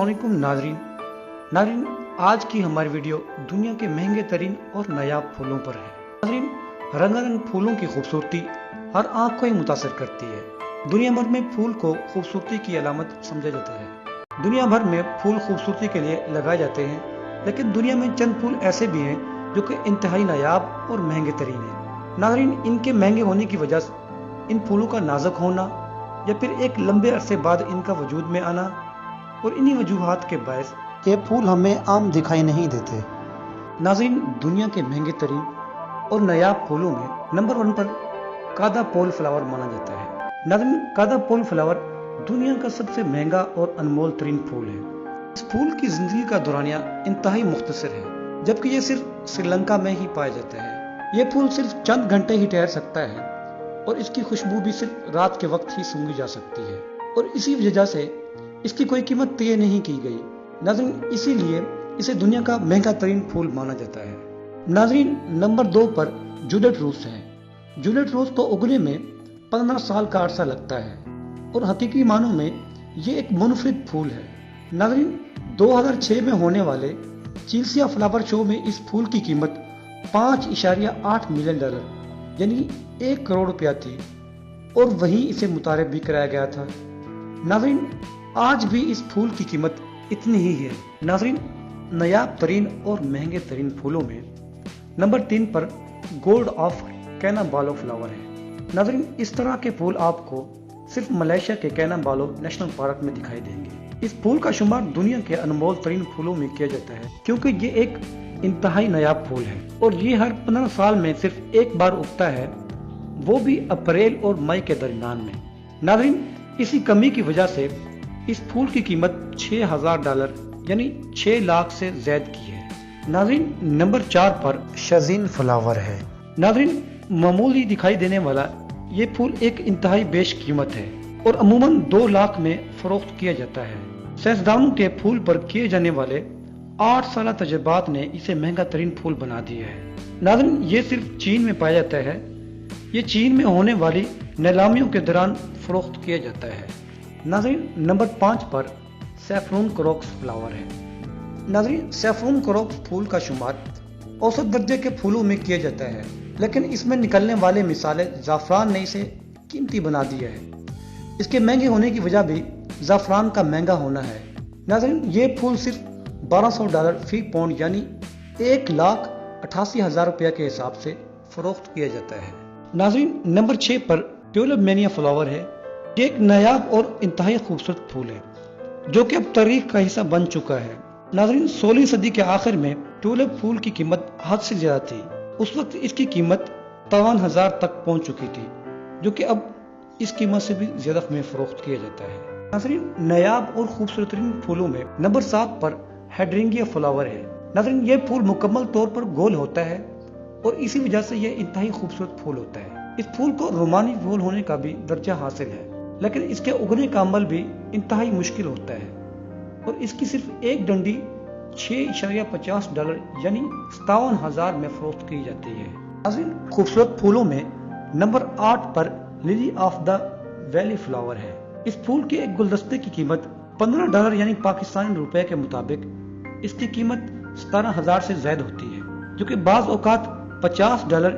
अस्सलाम वालेकुम नाज़रीन, आज की हमारी वीडियो दुनिया के महंगे तरीन और नायाब फूलों पर है। नाज़रीन, रंगारंग फूलों की खूबसूरती हर आंख को ही मुतासर करती है। दुनिया भर में फूल को खूबसूरती की अलामत समझा जाता है। दुनिया भर में फूल खूबसूरती के लिए लगाए जाते हैं, लेकिन दुनिया में चंद फूल ऐसे भी हैं जो कि इंतहाई नायाब और महंगे तरीन हैं। नाज़रीन, इनके महंगे होने की वजह से इन फूलों का नाजुक होना या फिर एक लंबे अरसे बाद इनका वजूद में आना और इन्हीं वजूहात के बायस ये फूल हमें आम दिखाई नहीं देते। नाज़रीन, दुनिया के महंगे तरीन और नायाब फूलों में नंबर 1 पर कादा पोल फ्लावर माना जाता है। नाज़रीन, कादा पोल फ्लावर दुनिया का सबसे महंगा और अनमोल तरीन फूल है। इस फूल की जिंदगी का दौरानिया इंतहाई मुख्तसर है, जबकि ये सिर्फ श्रीलंका में ही पाया जाता है। ये फूल सिर्फ चंद घंटे ही ठहर सकता है और इसकी खुशबू भी सिर्फ रात के वक्त ही सूंघी जा सकती है और इसी वजह से इसकी कोई कीमत तय नहीं की गई। नाज़रीन, इसीलिए इसे दुनिया का महंगा तरीन फूल माना जाता है। नाज़रीन, नंबर 2 पर जूलियट रोज है। जूलियट रोज को उगने में 15 साल का अरसा लगता है और हकीकी मानों में ये एक मुनफरिद फूल है। नाज़रीन, 2006 में होने वाले चिल्सिया फ्लावर शो में इस फूल की कीमत $5.8 मिलियन यानी 1 करोड़ रुपया थी और वहीं इसे मुतारिफ भी कराया गया था। नाज़रीन, आज भी इस फूल की कीमत इतनी ही है। नाज़रीन, नायाब तरीन और महंगे तरीन फूलों में नंबर 3 पर गोल्ड ऑफ कैनाबालो फ्लावर है। नाज़रीन, इस तरह के फूल आपको सिर्फ मलेशिया के कैनाबालो नेशनल पार्क में दिखाई देंगे। इस फूल का शुमार दुनिया के अनमोल तरीन फूलों में किया जाता है, क्योंकि ये एक इंतहाई नायाब फूल है और ये हर 15 साल में सिर्फ एक बार उगता है, वो भी अप्रैल और मई के दरमियान में। नाज़रीन, इसी कमी की वजह से इस फूल की कीमत $6,000 यानी 6 लाख से ज्यादा की है। नाज़रीन, नंबर 4 पर शजीन फ्लावर है। नाज़रीन, मामूली दिखाई देने वाला ये फूल एक इंतहाई बेश कीमत है और अमूमन 2 लाख में फरोख्त किया जाता है। साइंसदानों के फूल पर किए जाने वाले 8 साल तजुर्बात ने इसे महंगा तरीन फूल बना दिया है। नाज़रीन, ये सिर्फ चीन में पाया जाता है। ये चीन में होने वाली नीलामियों के दौरान फरोख्त किया जाता है। नाज़रीन, नंबर 5 पर सैफरन क्रॉक्स फ्लावर है। नाज़रीन, सैफरन क्रॉक्स फूल का शुमार औसत दर्जे के फूलों में किया जाता है, लेकिन इसमें निकलने वाले मिसाले जाफरान ने इसे कीमती बना दिया है। इसके महंगे होने की वजह भी जाफरान का महंगा होना है। नाज़रीन, ये फूल सिर्फ $1200 फी पाउंड यानी 1,88,000 रुपया के हिसाब से फरोख्त किया जाता है। नाज़रीन, नंबर 6 पर ट्यूलिप मैनिया फ्लावर है। ये एक नायाब और इंतहाई खूबसूरत फूल है जो कि अब तारीख का हिस्सा बन चुका है। नाज़रीन, 16वीं सदी के आखिर में ट्यूलिप फूल की कीमत हद से ज्यादा थी। उस वक्त इसकी कीमत 53,000 तक पहुंच चुकी थी, जो कि अब इस कीमत से भी ज्यादा में फरोख्त किया जाता है। नाज़रीन, नायाब और खूबसूरत फूलों में नंबर 7 पर हाइड्रेंगिया फ्लावर है। नाज़रीन, ये फूल मुकम्मल तौर पर गोल होता है और इसी वजह से यह इंतहाई खूबसूरत फूल होता है। इस फूल को रोमानी फूल होने का भी दर्जा हासिल है, लेकिन इसके उगने का अमल भी इंतहाई मुश्किल होता है और इसकी सिर्फ एक डंडी $6.50 यानी 57,000 में फरोख्त की जाती है। नाज़रीन, खूबसूरत फूलों में नंबर 8 पर lily of the valley flower है। इस फूल के एक गुलदस्ते की कीमत $15 यानी पाकिस्तानी रुपए के मुताबिक इसकी कीमत 17,000 से ज्यादा होती है, जो कि बाज़ औकात $50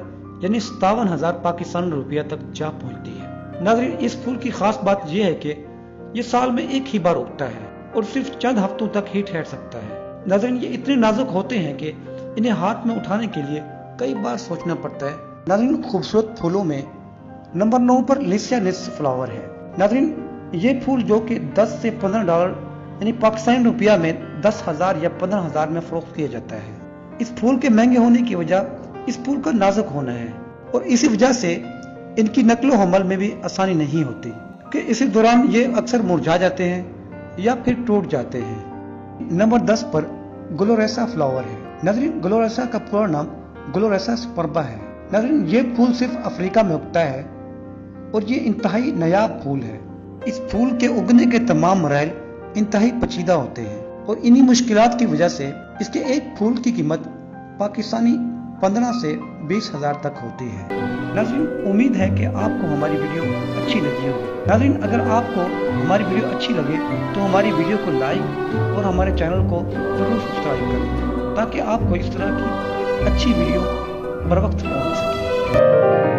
यानी 57,000 पाकिस्तानी रुपया तक जा पहुंचती है। नाज़रीन, इस फूल की खास बात यह है कि ये साल में एक ही बार उगता है और सिर्फ चंद हफ्तों तक ही ठहर सकता है। नाज़रीन, ये इतने नाजुक होते हैं कि इन्हें हाथ में उठाने के लिए कई बार सोचना पड़ता है। नाज़रीन, खूबसूरत फूलों में नंबर 9 पर लिसियानिस फ्लावर है। नाज़रीन, ये फूल जो कि $10 से $15 यानी पाकिस्तानी रुपया में 10,000 या 15,000 में फरोख्त किया जाता है। इस फूल के महंगे होने की वजह इस फूल का नाजुक होना है और इसी वजह से इनकी नकलो हमल में भी आसानी नहीं होती कि इसी दौरान ये अक्सर मुरझा जाते हैं या फिर टूट जाते हैं। नंबर 10 पर ग्लोरेसा फ्लावर है। नाज़रीन, ग्लोरेसा का पूरा नाम ग्लोरेसा सुपरबा है। नाज़रीन, ये फूल सिर्फ अफ्रीका में उगता है और ये इंतहाई नायाब फूल है। इस फूल के उगने के तमाम मराइल इंतहाई पेचीदा होते हैं और इन्हीं मुश्किलात की वजह से इसके एक फूल की कीमत पाकिस्तानी 15 से 20,000 तक होती है। नाज़रीन, उम्मीद है कि आपको हमारी वीडियो अच्छी लगी होगी। नाज़रीन, अगर आपको हमारी वीडियो अच्छी लगे तो हमारी वीडियो को लाइक और हमारे चैनल को जरूर सब्सक्राइब करें, ताकि आपको इस तरह की अच्छी वीडियो बर वक्त पहुंच सके।